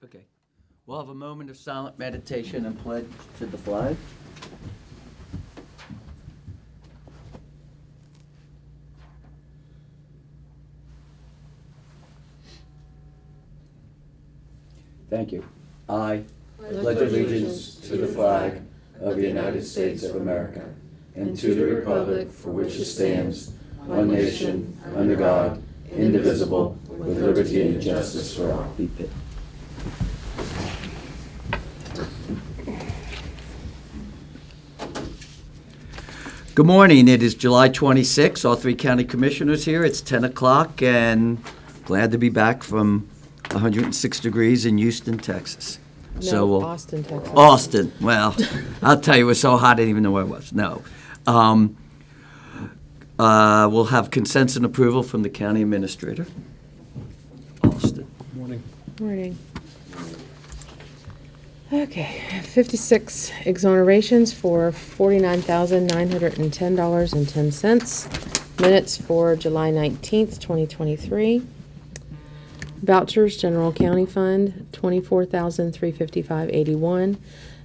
Okay. We'll have a moment of silent meditation and pledge to the flag. Thank you. I pledge allegiance to the flag of the United States of America and to the republic for which it stands, one nation, under God, indivisible, with liberty and justice for all. Good morning. It is July 26th. All three county commissioners here. It's 10 o'clock, and glad to be back from 106 degrees in Houston, Texas. No, Austin, Texas. Austin. Well, I'll tell you, it was so hot I didn't even know where I was. No. We'll have consents and approval from the county administrator. Austin. Morning. Morning. Okay, 56 exonerations for $49,910.10. Minutes for July 19th, 2023. Vouchers, General County Fund, $24,355.81.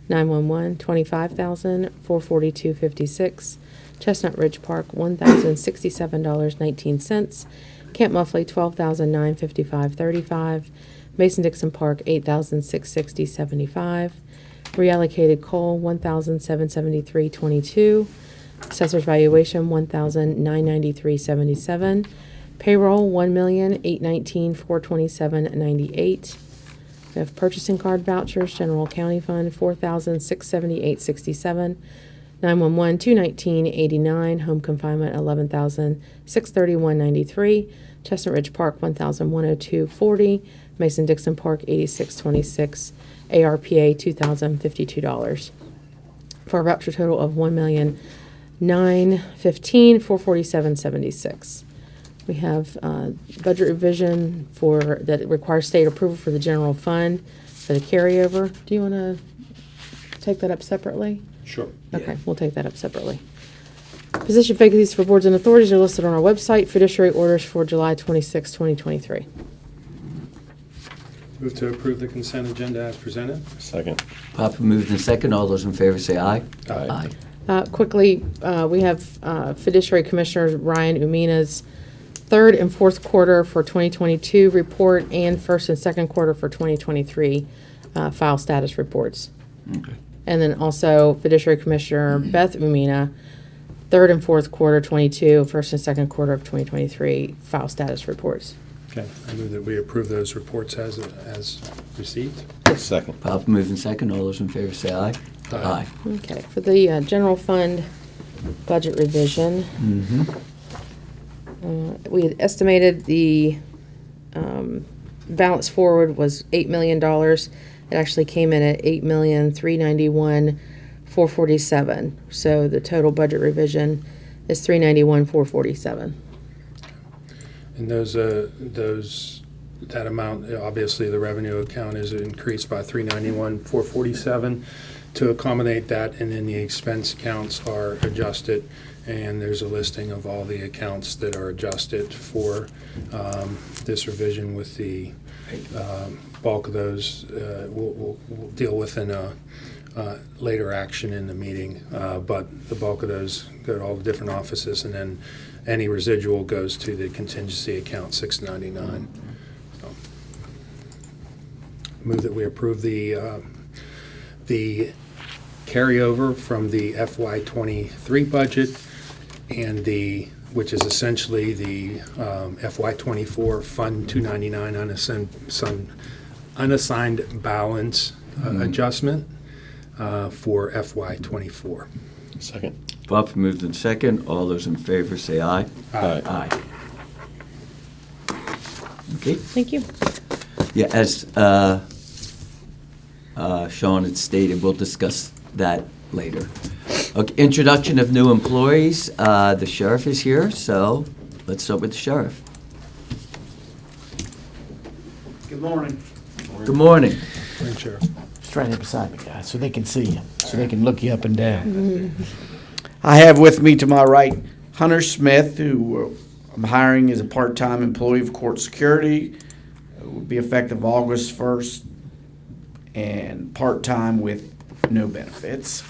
911, $25,442.56. Chestnut Ridge Park, $1,067.19. Camp Muffley, $12,955.35. Mason-Dixon Park, $8,660.75. Reallocated coal, $1,773.22. Assessor's valuation, $1,993.77. Payroll, $1,819,427.98. We have purchasing card vouchers, General County Fund, $4,678.67. 911, $219.89. Home confinement, $11,631.93. Chestnut Ridge Park, $1,102.40. Mason-Dixon Park, $86.26. ARPA, $2,052. For a voucher total of $1,915,447.76. We have budget revision that requires state approval for the general fund for the carryover. Do you want to take that up separately? Sure. Okay, we'll take that up separately. Position vacancies for boards and authorities are listed on our website. Fiduciary orders for July 26, 2023. Move to approve the consent agenda as presented. Second. Papa moved in second. All those in favor say aye. Aye. Quickly, we have Fiduciary Commissioner Ryan Umina's third and fourth quarter for 2022 report and first and second quarter for 2023 file status reports. Okay. And then also Fiduciary Commissioner Beth Umina, third and fourth quarter 22, first and second quarter of 2023 file status reports. Okay. I move that we approve those reports as received. Second. Papa moved in second. All those in favor say aye. Aye. Okay, for the general fund budget revision, we had estimated the balance forward was $8 million. It actually came in at $8,391,447. So the total budget revision is $391,447. And that amount, obviously the revenue account is increased by $391,447 to accommodate that, and then the expense accounts are adjusted, and there's a listing of all the accounts that are adjusted for this revision, with the bulk of those we'll deal with in a later action in the meeting, but the bulk of those go to all the different offices, and then any residual goes to the contingency account 699. So, move that we approve the carryover from the FY23 budget and which is essentially the FY24 Fund 299 unassigned balance adjustment for FY24. Second. Papa moved in second. All those in favor say aye. Aye. Aye. Okay. Thank you. Yeah, as Sean had stated, we'll discuss that later. Okay, introduction of new employees. The sheriff is here, so let's start with the sheriff. Good morning. Good morning. Morning, Sheriff. Just right here beside me, guys, so they can see you, so they can look you up and down. I have with me to my right Hunter Smith, who I'm hiring as a part-time employee of court security. It will be effective August 1st, and part-time with no benefits.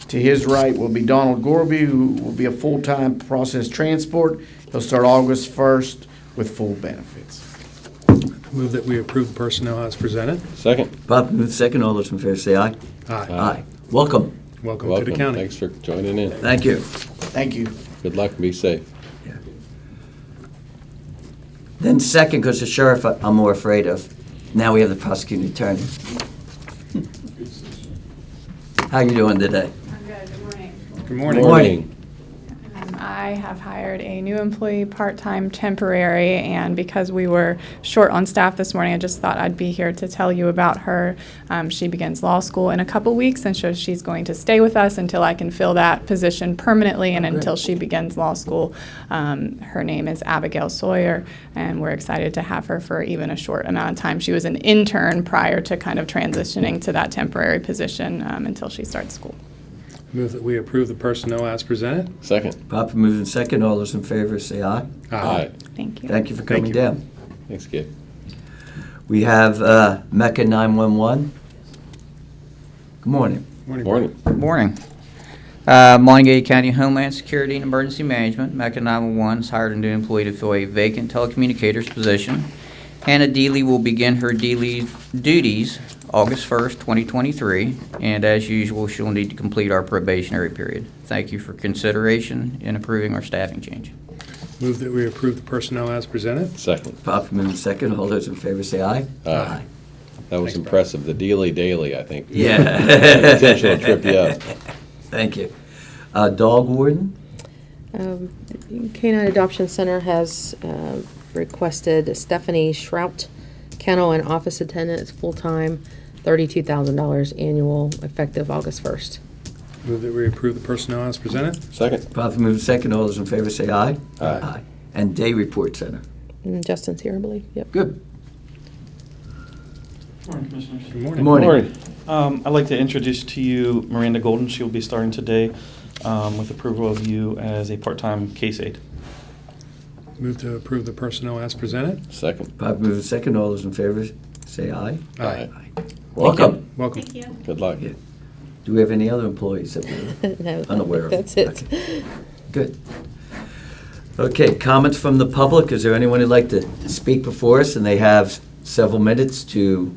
To his right will be Donald Gorby, who will be a full-time process transport. He'll start August 1st with full benefits. Move that we approve the personnel as presented. Second. Bob moved second. All those in favor say aye. Aye. Welcome. Welcome to the county. Thanks for joining in. Thank you. Thank you. Good luck and be safe. Then second, because the sheriff I'm more afraid of. Now we have the prosecuting attorney. How you doing today? I'm good. Good morning. Good morning. Morning. I have hired a new employee, part-time temporary, and because we were short on staff this morning, I just thought I'd be here to tell you about her. She begins law school in a couple weeks, and so she's going to stay with us until I can fill that position permanently and until she begins law school. Her name is Abigail Sawyer, and we're excited to have her for even a short amount of time. She was an intern prior to kind of transitioning to that temporary position until she starts school. Move that we approve the personnel as presented. Second. Bob moved in second. All those in favor say aye. Aye. Thank you. Thank you for Thank coming you. down. Thanks, kid. We have Mecca 911. Good morning. Morning. Good morning. Monongalia County Homeland Security and Emergency Management, MECA 911, has hired a new employee to fill a vacant telecommunicators position. Hannah Deely will begin her duties August 1st, 2023, and as usual, she'll need to complete our probationary period. Thank you for consideration in approving our staffing change. Move that we approve the personnel as presented. Second. Bob moved in second. All those in favor say aye. Aye. That was Thanks, Bob. impressive. The daily, I think. Yeah. Intentional trip you up. Thank you. Dog warden? Canine Adoption Center has requested Stephanie Schrout, kennel and office attendant, is full-time, $32,000 annual, effective August 1st. Move that we approve the personnel as presented. Second. Bob moved in second. All those in favor say aye. Aye. And day report center. And Justin's here, I believe. Yep. Good. Morning, Commissioners. Good morning. Good morning. I'd like to introduce to you Miranda Golden. She'll be starting today with approval of you as a part-time case aide. Move to approve the personnel as presented. Second. Bob moved in second. All those in favor say aye. Aye. Welcome. Welcome. Good luck. Yeah. Do we have any other employees that we're No, unaware of? that's it. Okay. Good. Okay, comments from the public. Is there anyone who'd like to speak before us? And they have several minutes to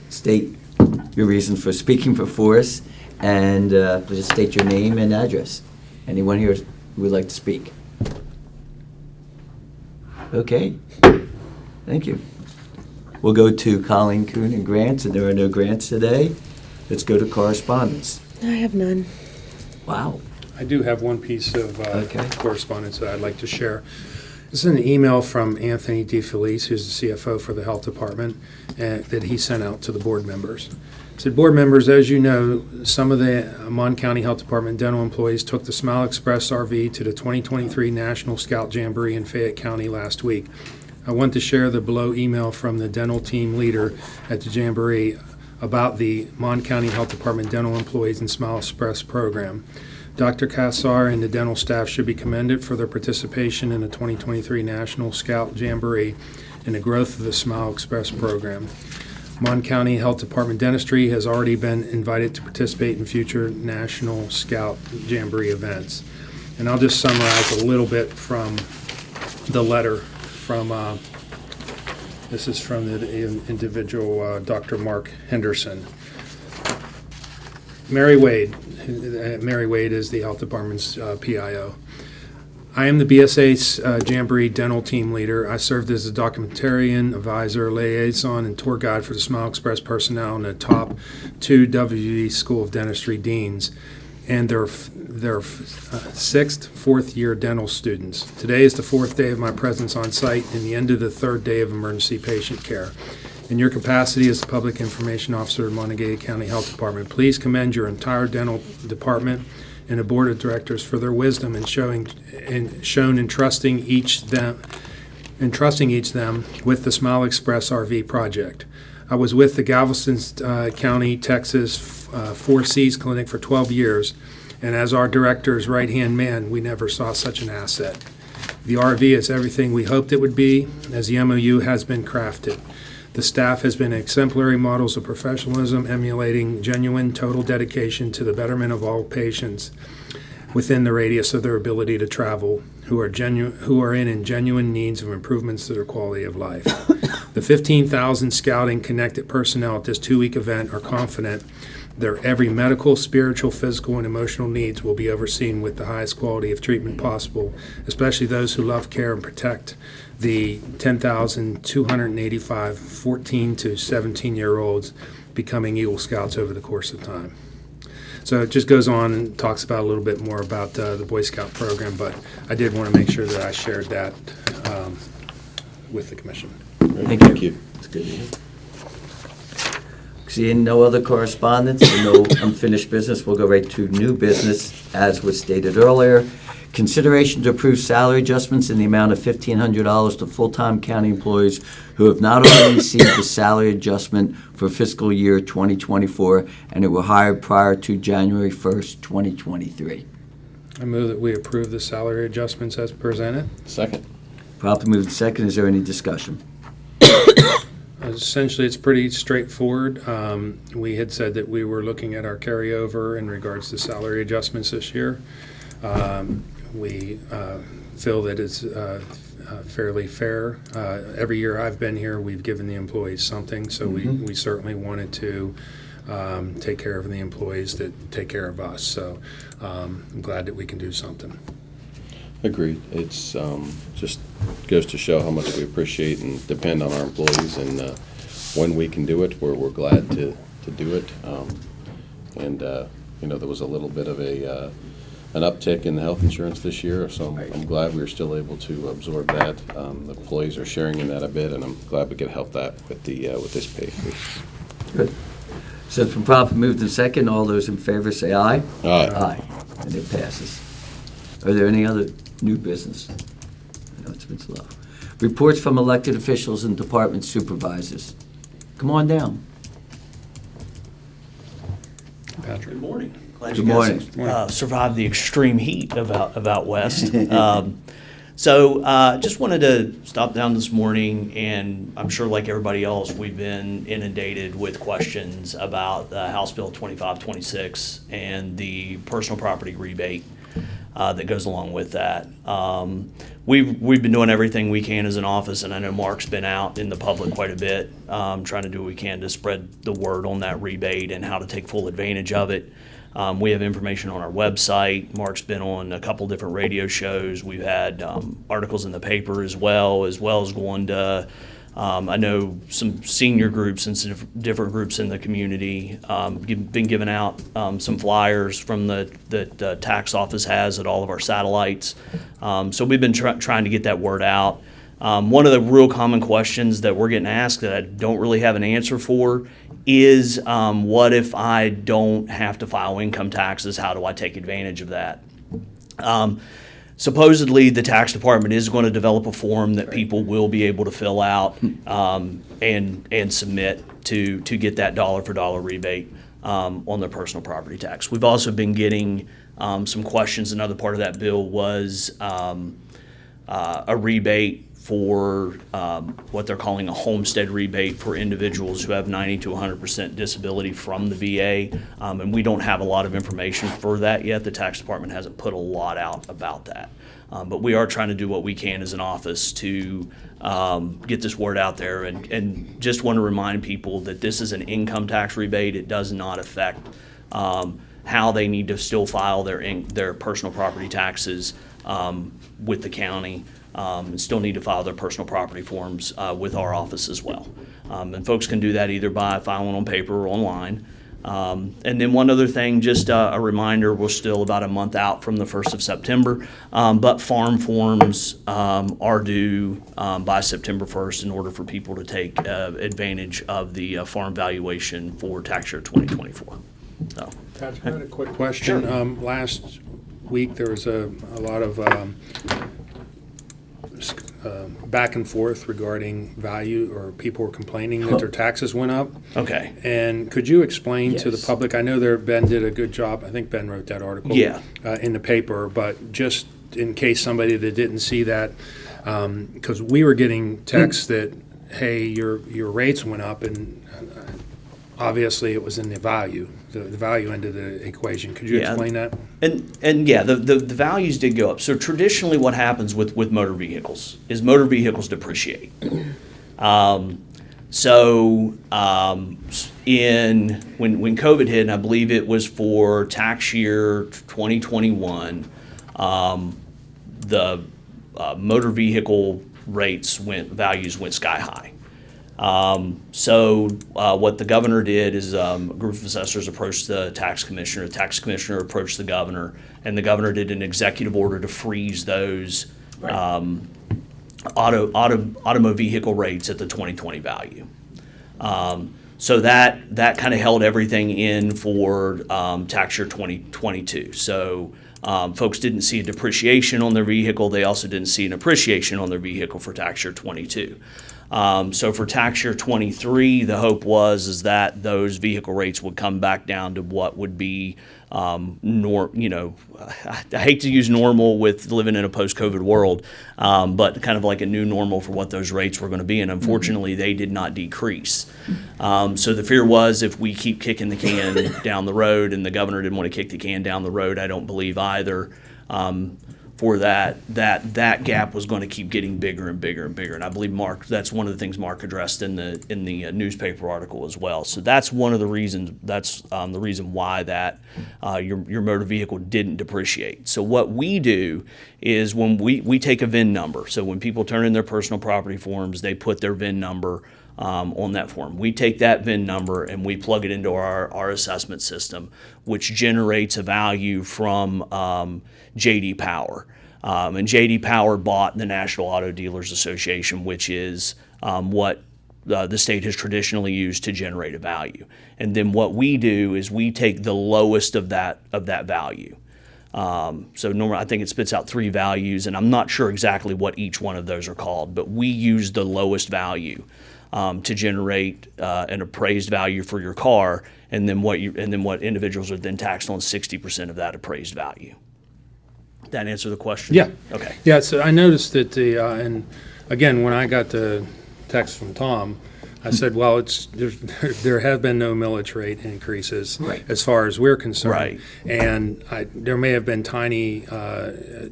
state your reason for speaking before us. And please state your name and address. Anyone here who would like to speak? Okay. Thank you. We'll go to Colleen, Kuhn, and grants, and there are no grants today. Let's go to correspondence. I have none. Wow. I do have one piece of Okay. correspondence that I'd like to share. This is an email from Anthony DeFelice, who's the CFO for the Health Department, that he sent out to the board members. It said, board members, as you know, some of the Mon County Health Department dental employees took the Smile Express RV to the 2023 National Scout Jamboree in Fayette County last week. I want to share the below email from the dental team leader at the Jamboree about the Mon County Health Department dental employees and Smile Express program. Dr. Kassar and the dental staff should be commended for their participation in the 2023 National Scout Jamboree and the growth of the Smile Express program. Mon County Health Department Dentistry has already been invited to participate in future National Scout Jamboree events. And I'll just summarize a little bit from the letter from, this is from the individual, Dr. Mark Henderson. Mary Wade is the Health Department's PIO. I am the BSA Jamboree Dental Team Leader. I served as a documentarian, advisor, liaison, and tour guide for the Smile Express personnel and the top 2 WD School of Dentistry deans and their 6th, 4th year dental students. Today is the 4th day of my presence on site and the end of the 3rd day of emergency patient care. In your capacity as the Public Information Officer of Monongalia County Health Department, please commend your entire dental department and the Board of Directors for their wisdom in shown in trusting each them with the Smile Express RV project. I was with the Galveston County, Texas 4Cs Clinic for 12 years, and as our director's right-hand man, we never saw such an asset. The RV is everything we hoped it would be, as the MOU has been crafted. The staff has been exemplary models of professionalism, emulating genuine total dedication to the betterment of all patients within the radius of their ability to travel, who are in genuine needs of improvements to their quality of life. The 15,000 scouting connected personnel at this 2-week event are confident their every medical, spiritual, physical, and emotional needs will be overseen with the highest quality of treatment possible, especially those who love, care, and protect the 10,285 14 to 17-year-olds becoming Eagle Scouts over the course of time. So it just goes on and talks about a little bit more about the Boy Scout program, but I did want to make sure that I shared that with the commission. Thank you. It's good to hear. Seeing no other correspondence and no unfinished business, we'll go right to new business, as was stated earlier. Consideration to approve salary adjustments in the amount of $1,500 to full-time county employees who have not already received a salary adjustment for fiscal year 2024 and who were hired prior to January 1st, 2023. I move that we approve the salary adjustments as presented. Second. Properly moved and second. Is there any discussion? Essentially, it's pretty straightforward. We had said that we were looking at our carryover in regards to salary adjustments this year. We feel that it's fairly fair. Every year I've been here, we've given the employees something, so we certainly wanted to take care of the employees that take care of us. So I'm glad that we can do something. Agreed. It's just goes to show how much we appreciate and depend on our employees, and when we can do it, we're glad to do it. There was a little bit of an uptick in the health insurance this year, so I'm glad we were still able to absorb that. The employees are sharing in that a bit, and I'm glad we could help that with this pay increase. Good. So it's been properly moved and second. All those in favor say aye. Aye. Aye. And it passes. Are there any other new business? I know it's been slow. Reports from elected officials and department supervisors. Come on down. Patrick. Good morning. Glad Good you guys morning. survived the extreme heat of out west. Just wanted to stop down this morning, and I'm sure like everybody else, we've been inundated with questions about House Bill 2526 and the personal property rebate that goes along with that. We've been doing everything we can as an office, and I know Mark's been out in the public quite a bit, trying to do what we can to spread the word on that rebate and how to take full advantage of it. We have information on our website. Mark's been on a couple different radio shows. We've had articles in the paper as well as going to, I know some senior groups and some different groups in the community been giving out some flyers from the tax office has at all of our satellites. So we've been trying to get that word out. One of the real common questions that we're getting asked that I don't really have an answer for is what if I don't have to file income taxes? How do I take advantage of that? Supposedly, the tax department is going to develop a form that people will be able to fill out and submit to get that dollar-for-dollar rebate on their personal property tax. We've also been getting some questions. Another part of that bill was a rebate for what they're calling a homestead rebate for individuals who have 90 to 100% disability from the VA. And we don't have a lot of information for that yet. The tax department hasn't put a lot out about that. But we are trying to do what we can as an office to get this word out there, and just want to remind people that this is an income tax rebate. It does not affect how they need to still file their personal property taxes with the county. And still need to file their personal property forms with our office as well. And folks can do that either by filing on paper or online. And then one other thing, just a reminder, we're still about a month out from the 1st of September, but farm forms are due by September 1st in order for people to take advantage of the farm valuation for tax year 2024. So. Patrick, I had a quick question. Sure. Last week, there was a lot of back and forth regarding value, or people were complaining that their taxes went up. Okay. And could you explain to the Yes. public, I know Ben did a good job, I think Ben wrote that article Yeah. In the paper, but just in case somebody that didn't see that, because we were getting texts that hey, your rates went up, and obviously it was in the value, the value end of the equation. Could you Yeah. explain that? And yeah, the values did go up. So traditionally what happens with motor vehicles is motor vehicles depreciate. When COVID hit, and I believe it was for tax year 2021, the motor vehicle values went sky high. What the governor did is a group of assessors approached the tax commissioner. The tax commissioner approached the governor, and the governor did an executive order to freeze those automobile vehicle rates at the 2020 value. So that kind of held everything in for tax year 2022. So folks didn't see a depreciation on their vehicle. They also didn't see an appreciation on their vehicle for tax year 22. So for tax year 23, the hope was that those vehicle rates would come back down to what would be I hate to use normal with living in a post-COVID world, but kind of like a new normal for what those rates were going to be. And unfortunately, they did not decrease. So the fear was if we keep kicking the can down the road, and the governor didn't want to kick the can down the road, I don't believe either. For that gap was going to keep getting bigger and bigger and bigger. And I believe that's one of the things Mark addressed in the newspaper article as well. So that's one of the reasons. That's the reason why that your motor vehicle didn't depreciate. So what we do is when we take a VIN number. So when people turn in their personal property forms, they put their VIN number on that form. We take that VIN number and we plug it into our assessment system, which generates a value from J.D. Power. And J.D. Power bought the National Auto Dealers Association, which is what the state has traditionally used to generate a value. And then what we do is we take the lowest of that value. So normally I think it spits out 3 values, and I'm not sure exactly what each one of those are called, but we use the lowest value to generate an appraised value for your car, and then what individuals are then taxed on 60% of that appraised value. That answer the question? Yeah. Okay. Yeah, so I noticed that and again, when I got the text from Tom, I said, well, there have been no millage rate increases as far as we're concerned. Right. And there may have been tiny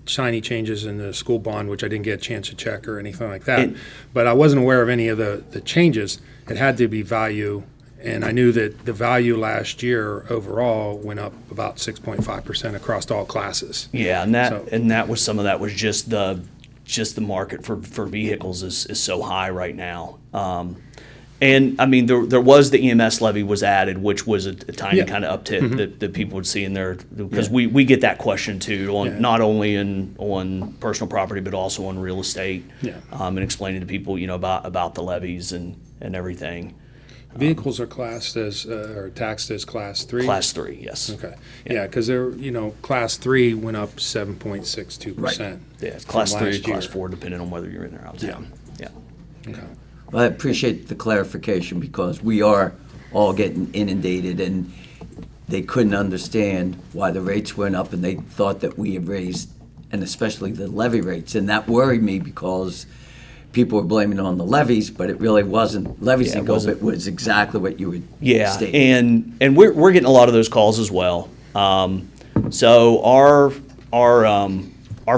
changes in the school bond, which I didn't get a chance to check or anything like that. But I wasn't aware of any of the changes. It had to be value. And I knew that the value last year overall went up about 6.5% across all classes. Yeah, and that was some of that was just the market for vehicles is so high right now. And I mean, there was the EMS levy was added, which was a tiny kind of uptick that people would see in there, because we get that question too, not only on personal property but also on real estate, and explaining to people about the levies and everything. Vehicles are classed as or taxed as Class 3? Class 3, yes. Okay. Yeah, because Class 3 went up 7.62%. Yeah, it's Class 3, Class 4, depending on whether you're in or out of town. Yeah. Okay. Well, I appreciate the clarification, because we are all getting inundated, and they couldn't understand why the rates went up, and they thought that we had raised, and especially the levy rates. And that worried me, because people were blaming it on the levies, but it really wasn't levies that go up. It was exactly what you would state. And we're getting a lot of those calls as well. So our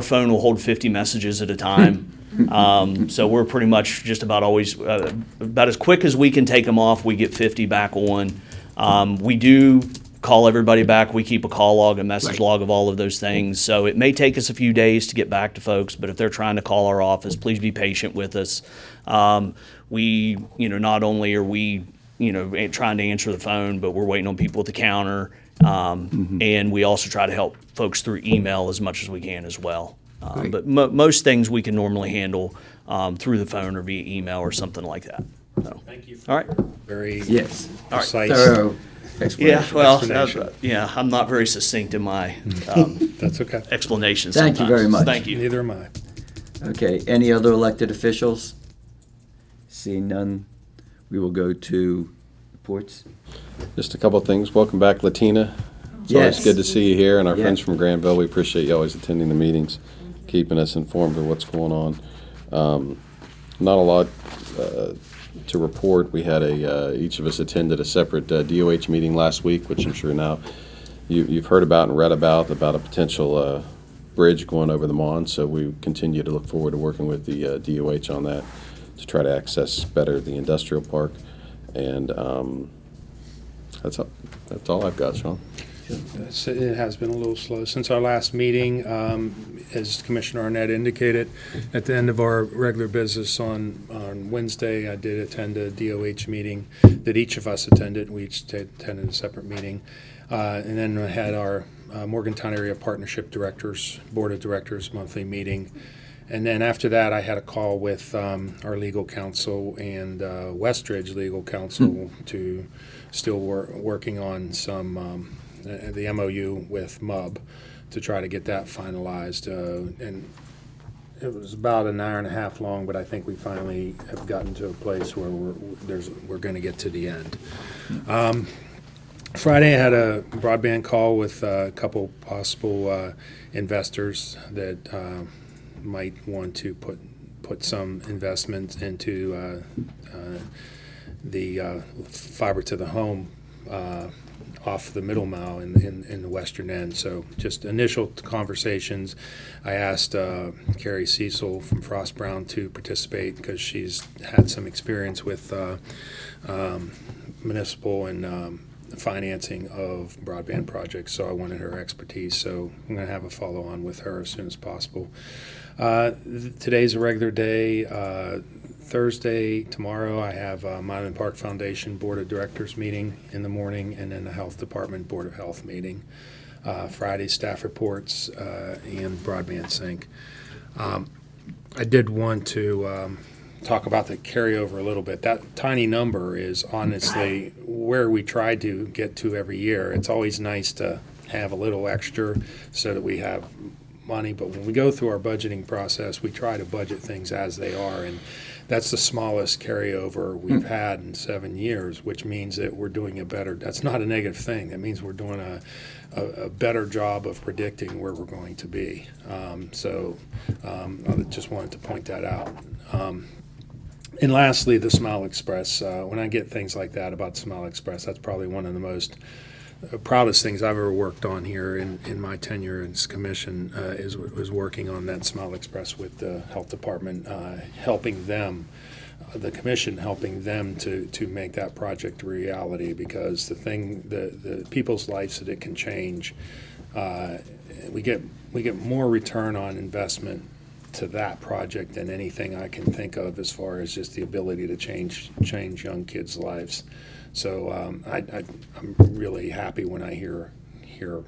phone will hold 50 messages at a time. So we're pretty much just about always about as quick as we can take them off. We get 50 back on. We do call everybody back. We keep a call log, a message log of all of those things. So it may take us a few days to get back to folks, but if they're trying to call our office, please be patient with us. We, not only are we, trying to answer the phone, but we're waiting on people at the counter. And we also try to help folks through email as much as we can as well. But most things we can normally handle through the phone or via email or something like that. So. Thank you. All right. Very Precise. thorough explanation. I'm not very succinct in my That's okay. explanations. Thank you very much. Thank you. Neither am I. Okay, any other elected officials? Seeing none, we will go to reports. Just a couple of things. Welcome back, Latina. It's always good to see you here, and our friends from Granville. We appreciate you always attending the meetings, keeping us informed of what's going on. Not a lot to report. We had each of us attended a separate DOH meeting last week, which I'm sure now you've heard about and read about a potential bridge going over the Mon. So we continue to look forward to working with the DOH on that to try to access better the industrial park. And that's all I've got, Sean. It has been a little slow since our last meeting. As Commissioner Arnett indicated, at the end of our regular business on Wednesday, I did attend a DOH meeting that each of us attended. We each attended a separate meeting. And then I had our Morgantown Area Partnership Board of Directors monthly meeting. And then after that, I had a call with our legal counsel and Westridge legal counsel to still working on some the MOU with MUB to try to get that finalized. And it was about an hour and a half long, but I think we finally have gotten to a place where we're going to get to the end. Friday, I had a broadband call with a couple possible investors that might want to put some investment into the fiber to the home off the middle mile in the western end. So just initial conversations. I asked Carrie Cecil from Frost Brown to participate because she's had some experience with municipal and financing of broadband projects, so I wanted her expertise. So I'm going to have a follow-on with her as soon as possible. Today's a regular day. Thursday, tomorrow, I have a Milan Park Foundation Board of Directors meeting in the morning, and then the Health Department Board of Health meeting. Friday, staff reports and broadband sync. I did want to talk about the carryover a little bit. That tiny number is honestly where we try to get to every year. It's always nice to have a little extra so that we have money, but when we go through our budgeting process, we try to budget things as they are, and that's the smallest carryover we've had in 7 years, which means that we're doing a better, that's not a negative thing. That means we're doing a better job of predicting where we're going to be. I just wanted to point that out. And lastly, the Smile Express. When I get things like that about Smile Express, that's probably one of the most proudest things I've ever worked on here in my tenure as commission was working on that Smile Express with the health department, helping them, the commission helping them to make that project a reality, because the people's lives that it can change, we get more return on investment to that project than anything I can think of as far as just the ability to change young kids' lives. So I'm really happy when I hear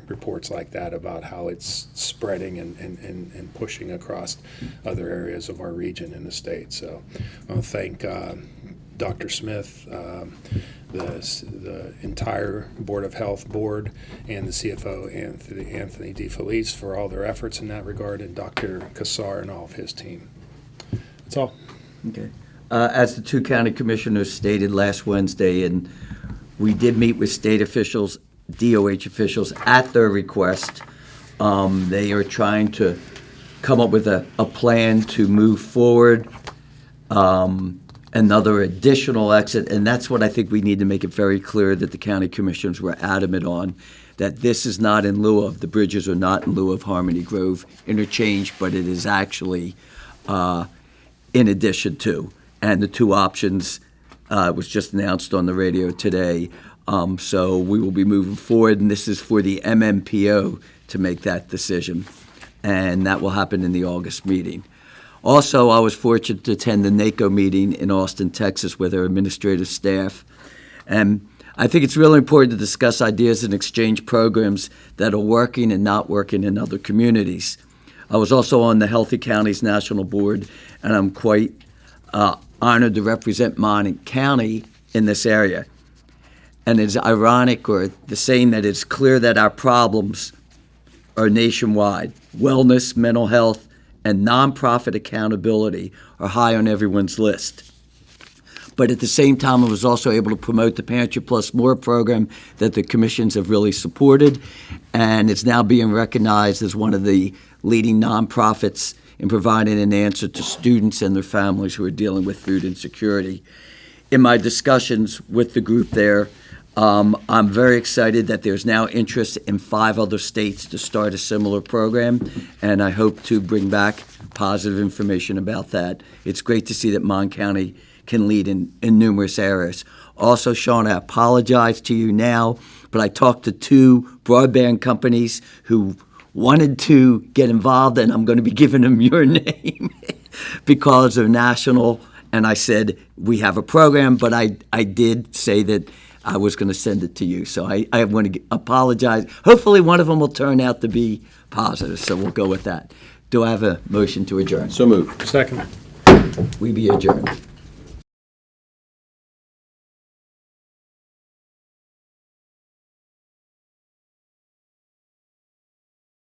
reports like that about how it's spreading and pushing across other areas of our region and the state. So I want to thank Dr. Smith, the entire Board of Health board, and the CFO, Anthony DeFelice, for all their efforts in that regard, and Dr. Kassar and all of his team. That's all. Okay. As the two county commissioners stated last Wednesday, and we did meet with state officials, DOH officials, at their request. They are trying to come up with a plan to move forward, another additional exit, and that's what I think we need to make it very clear that the county commissioners were adamant on, that this is not in lieu of, the bridges are not in lieu of Harmony Grove interchange, but it is actually in addition to. And the two options was just announced on the radio today. So we will be moving forward, and this is for the MMPO to make that decision. And that will happen in the August meeting. Also, I was fortunate to attend the NACO meeting in Austin, Texas, with our administrative staff. And I think it's really important to discuss ideas and exchange programs that are working and not working in other communities. I was also on the Healthy Counties National Board, and I'm quite honored to represent Monongalia County in this area. And it's ironic, or the saying that it's clear that our problems are nationwide. Wellness, mental health, and nonprofit accountability are high on everyone's list. But at the same time, I was also able to promote the Pantry Plus More program that the commissions have really supported, and it's now being recognized as one of the leading nonprofits in providing an answer to students and their families who are dealing with food insecurity. In my discussions with the group there, I'm very excited that there's now interest in 5 other states to start a similar program, and I hope to bring back positive information about that. It's great to see that Mon County can lead in numerous areas. Also, Sean, I apologize to you now, but I talked to 2 broadband companies who wanted to get involved, and I'm going to be giving them your name because they're national. And I said, we have a program, but I did say that I was going to send it to you. So I want to apologize. Hopefully one of them will turn out to be positive, so we'll go with that. Do I have a motion to adjourn? So moved. Second. We be adjourned.